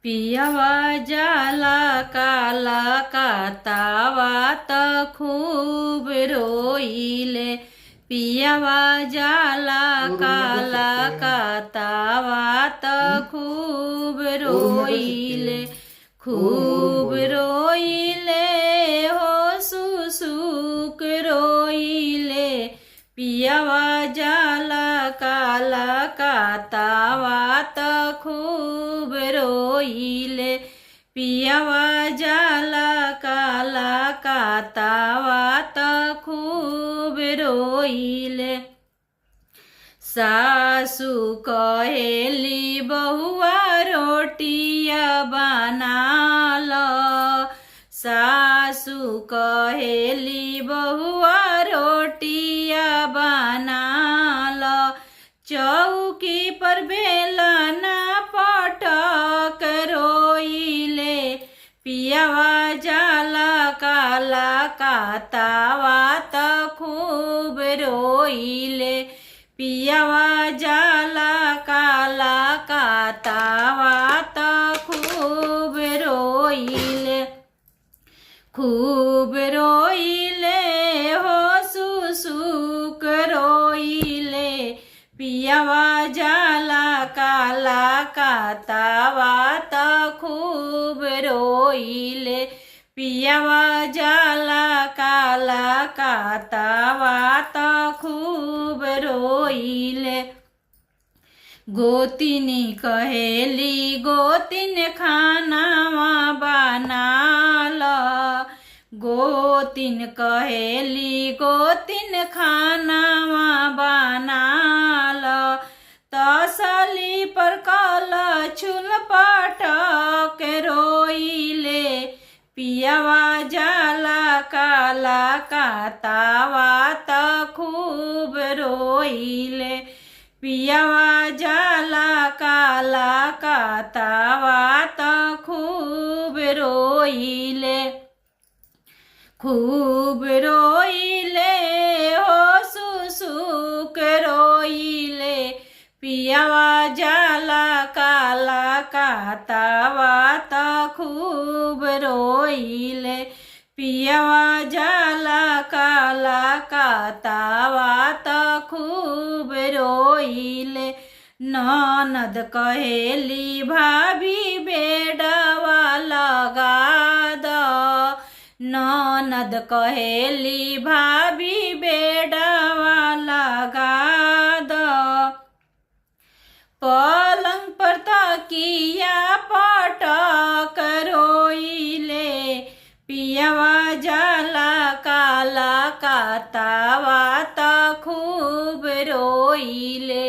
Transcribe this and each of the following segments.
पियवा जाला काला का तावा त खूब रोइले। पियवा जाला काला का तावा त खूब रोइले। खूब रोइले हो सुसुक रोइले। पियवा जाला काला का तावा त खूब रोइले। पियवा जाला काला का तावा त खूब रोइले। सासु कहेली बहुआ रोटिया बनाल। सासु कहेली बहुआ रोटिया बनाल। चौकी पर बेलना पटक रोइले। पियवा जाला काला का तावा त खूब रोइले। पियवा जाला काला का तावा त खूब रोइले। खूब रोइले हो सुसुक रोइले। पियवा जाला काला का तावा त खूब रोइले। पियवा जाला काला का तावा त खूब रोइले। गोतिनी कहेली गोतिन खानावा बनाल। गोतिन कहेली गोतिन खानावा बनाल। तसली पर कलछुल पटक रोइले। पियवा जाला काला का तावा त खूब रोइले। पियवा जाला काला का तावा त खूब रोइले। खूब रोइले हो सुसुक रोइले। पियवा जाला काला का तावा त खूब रोइले। पियवा जाला काला का तावा त खूब रोइले। ननद कहेली भाभी बेडवा लगा द। ननद कहेली भाभी बेडवा लगा द। पलंग पर तकिया पटक रोइले। पियवा जाला काला का तावा त खूब रोइले।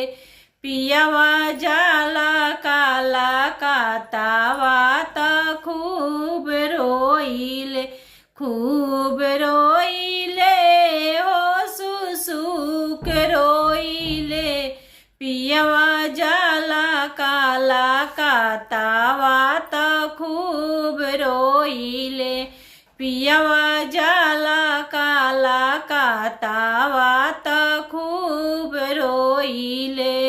पियवा जाला काला का तावा त खूब रोइले। खूब रोइले हो सुसुक रोइले। पियवा जाला काला का तावा त खूब रोइले। पियवा जाला काला का तावा त खूब रोइले।